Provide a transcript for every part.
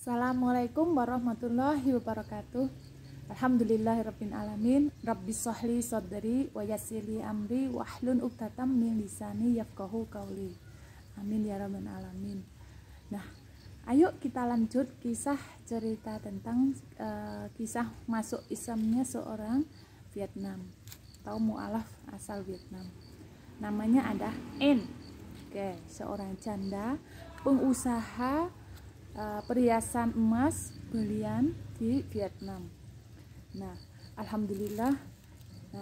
Assalamualaikum warahmatullahi wabarakatuh. Alhamdulillahirabbil alamin. Rabbis shrahli sadri wa yassirli amri wahlul 'uqdatam min lisani yafqahu qauli. Amin ya rabbal alamin. Nah, ayo kita lanjut kisah cerita tentang kisah masuk Islamnya seorang Vietnam atau mualaf asal Vietnam. Namanya ada N. Oke, seorang janda pengusaha perhiasan emas berlian di Vietnam. Nah, alhamdulillah,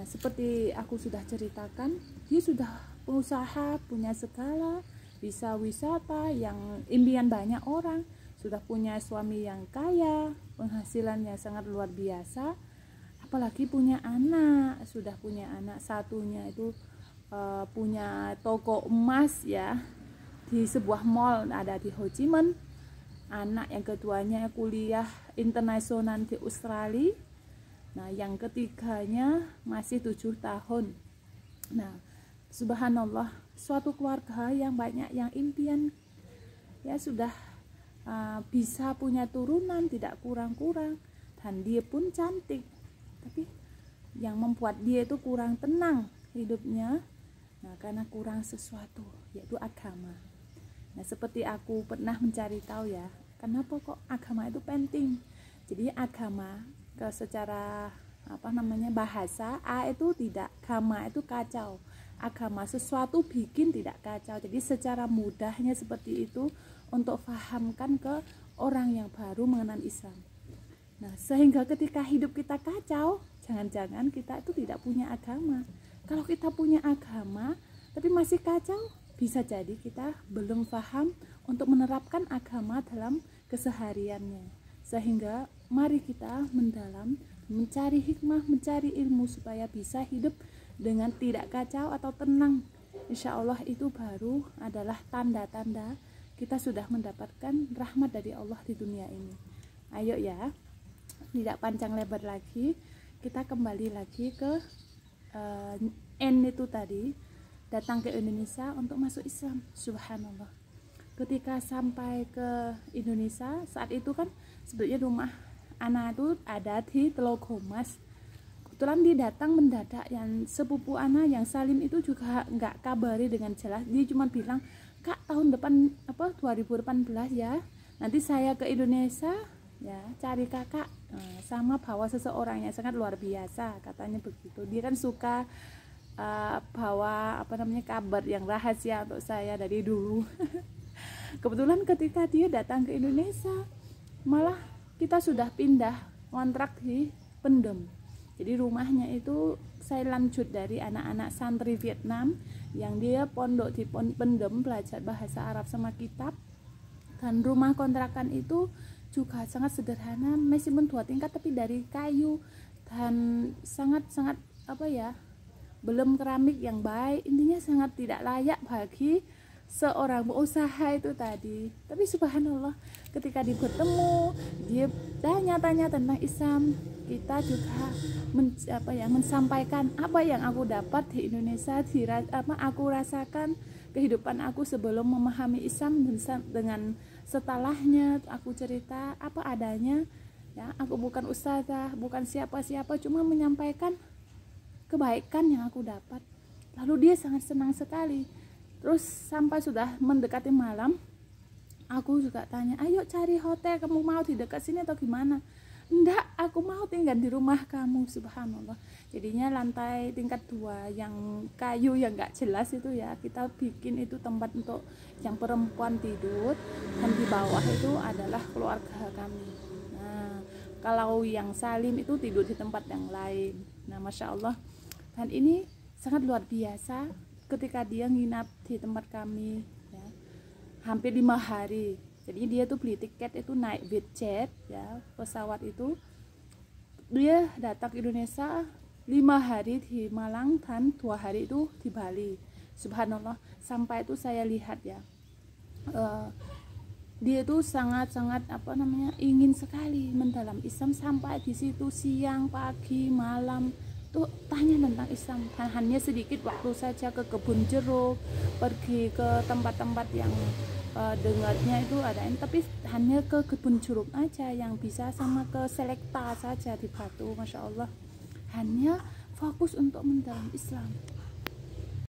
seperti aku sudah ceritakan, dia sudah pengusaha, punya segala, bisa wisata yang impian banyak orang, sudah punya suami yang kaya, penghasilannya sangat luar biasa, apalagi punya anak, sudah punya anak satunya itu punya toko emas ya di sebuah mall ada di Ho Chi Minh. Anak yang keduanya kuliah internasional di Australia. Nah, yang ketiganya masih 7 tahun. Nah, subhanallah, suatu keluarga yang banyak yang impian ya sudah bisa punya turunan tidak kurang-kurang, dan dia pun cantik. Tapi yang membuat dia itu kurang tenang hidupnya, nah karena kurang sesuatu, yaitu agama. Nah, seperti aku pernah mencari tahu ya, kenapa kok agama itu penting. Jadi agama secara bahasa A itu tidak, agama itu kacau. Agama sesuatu bikin tidak kacau. Jadi secara mudahnya seperti itu untuk fahamkan ke orang yang baru mengenal Islam. Nah, sehingga ketika hidup kita kacau, jangan-jangan kita itu tidak punya agama. Kalau kita punya agama tapi masih kacau, bisa jadi kita belum paham untuk menerapkan agama dalam kesehariannya. Sehingga mari kita mendalam, mencari hikmah, mencari ilmu supaya bisa hidup dengan tidak kacau atau tenang. Insya Allah itu baru adalah tanda-tanda kita sudah mendapatkan rahmat dari Allah di dunia ini. Ayo ya, tidak panjang lebar lagi, kita kembali lagi ke N itu tadi, datang ke Indonesia untuk masuk Islam. Subhanallah, ketika sampai ke Indonesia, saat itu kan sebetulnya rumah anak itu ada di Telogomas. Kebetulan dia datang mendadak, yang sepupu anak yang Salim itu juga nggak kabari dengan jelas. Dia cuma bilang, "Kak, tahun depan 2018 ya, nanti saya ke Indonesia ya, cari kakak." Sama bawa seseorang yang sangat luar biasa, katanya begitu. Dia kan suka bawa kabar yang rahasia untuk saya dari dulu. Kebetulan ketika dia datang ke Indonesia, malah kita sudah pindah kontrak di Pendem. Jadi rumahnya itu saya lanjut dari anak-anak santri Vietnam yang dia pondok di Pendem, belajar bahasa Arab sama kitab. Dan rumah kontrakan itu juga sangat sederhana, meskipun 2 tingkat tapi dari kayu, dan sangat-sangat belum keramik yang baik. Intinya sangat tidak layak bagi seorang pengusaha itu tadi. Tapi subhanallah, ketika dia bertemu, dia tanya-tanya tentang Islam, kita juga mensampaikan apa yang aku dapat di Indonesia, aku rasakan kehidupan aku sebelum memahami Islam, dengan setelahnya aku cerita apa adanya ya. Aku bukan ustazah, bukan siapa-siapa, cuma menyampaikan kebaikan yang aku dapat. Lalu dia sangat senang sekali. Terus sampai sudah mendekati malam, aku juga tanya, "Ayo cari hotel, kamu mau di dekat sini atau gimana?" "Enggak, aku mau tinggal di rumah kamu." Subhanallah. Jadinya lantai tingkat 2 yang kayu yang gak jelas itu ya, kita bikin itu tempat untuk yang perempuan tidur, dan di bawah itu adalah keluarga kami. Nah, kalau yang Salim itu tidur di tempat yang lain. Nah, Masya Allah. Dan ini sangat luar biasa ketika dia nginap di tempat kami ya, hampir 5 hari. Jadi dia tuh beli tiket itu naik jet ya, pesawat itu. Dia datang ke Indonesia 5 hari di Malang dan 2 hari itu di Bali. Subhanallah, sampai itu saya lihat ya, dia itu sangat-sangat ingin sekali mendalam Islam. Sampai di situ siang, pagi, malam tuh tanya tentang Islam. Hanya sedikit waktu saja ke kebun jeruk, pergi ke tempat-tempat yang dengarnya itu ada ini, tapi hanya ke kebun jeruk aja yang bisa, sama ke selekta saja di Batu, masya Allah, hanya fokus untuk mendalami Islam.